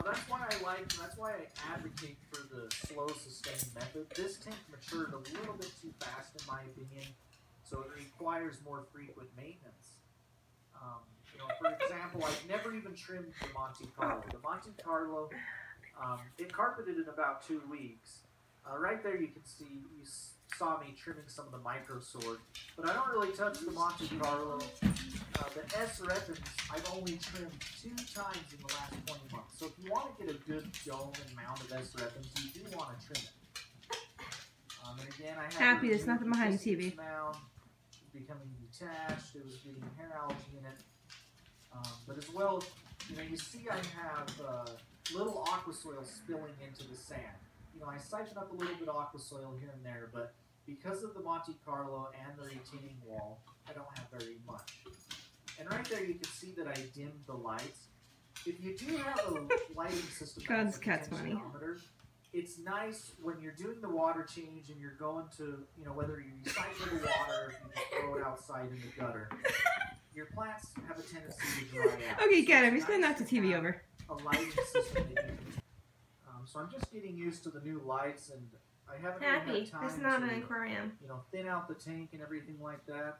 that's why that's why I advocate for the slow, sustained method. This tank matured a little bit too fast, in my opinion, so it requires more frequent maintenance. For example, I've never even trimmed the Monte Carlo. The Monte Carlo, it carpeted in about 2 weeks. Right there you can see, you saw me trimming some of the micro sword, but I don't really touch the Monte Carlo. The S Repens, I've only trimmed 2 times in the last 20 months. So if you want to get a good dome and mount of S Repens, you do want to trim it. And again, I had Happy there's nothing behind the TV. Mound. It was becoming detached. It was getting hair algae in it. But as well, you see I have little aqua soil spilling into the sand. I siphon up a little bit of aqua soil here and there, but because of the Monte Carlo and the retaining wall, I don't have very much. And right there you can see that I dimmed the lights. If you do have a lighting system God's cat's money. It's nice when you're doing the water change and you're going to, whether you recycle the water or if you just throw it outside in the gutter. Your plants have a tendency to dry out. Okay, get him. He's going to knock the TV over. A lighting system that you can, so I'm just getting used to the new lights, and I haven't really had time it's not to, an aquarium. Thin out the tank and everything like that.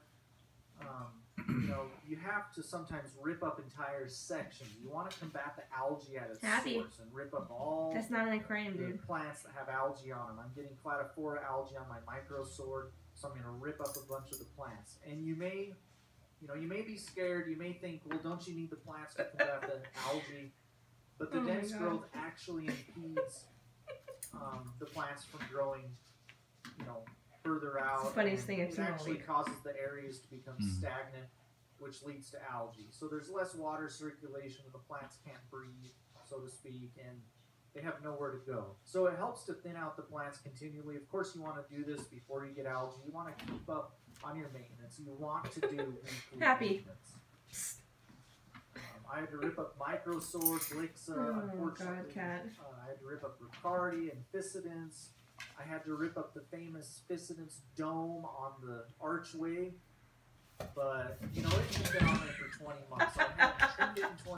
You have to sometimes rip up entire sections. You want to combat the algae at its source and rip up all That's not an aquarium, the dude. plants that have algae on them. I'm getting cladophora algae on my micro sword, so I'm going to rip up a bunch of the plants. And you may be scared. You may think, well, don't you need the plants to combat the algae? But the dense growth actually impedes the plants from growing, further out. It's the funniest thing I've seen all actually week. causes the areas to become stagnant, which leads to algae. So there's less water circulation, and the plants can't breathe, so to speak, and they have nowhere to go. So it helps to thin out the plants continually. Of course, you want to do this before you get algae. You want to keep up on your maintenance. You want to do weekly maintenance. I had to rip up micro sword, Blixa, unfortunately. Cat. I had to rip up Ricardi and Fissidence. I had to rip up the famous Fissidence dome on the archway. But, it's been on there for 20 months. So I haven't trimmed it in 20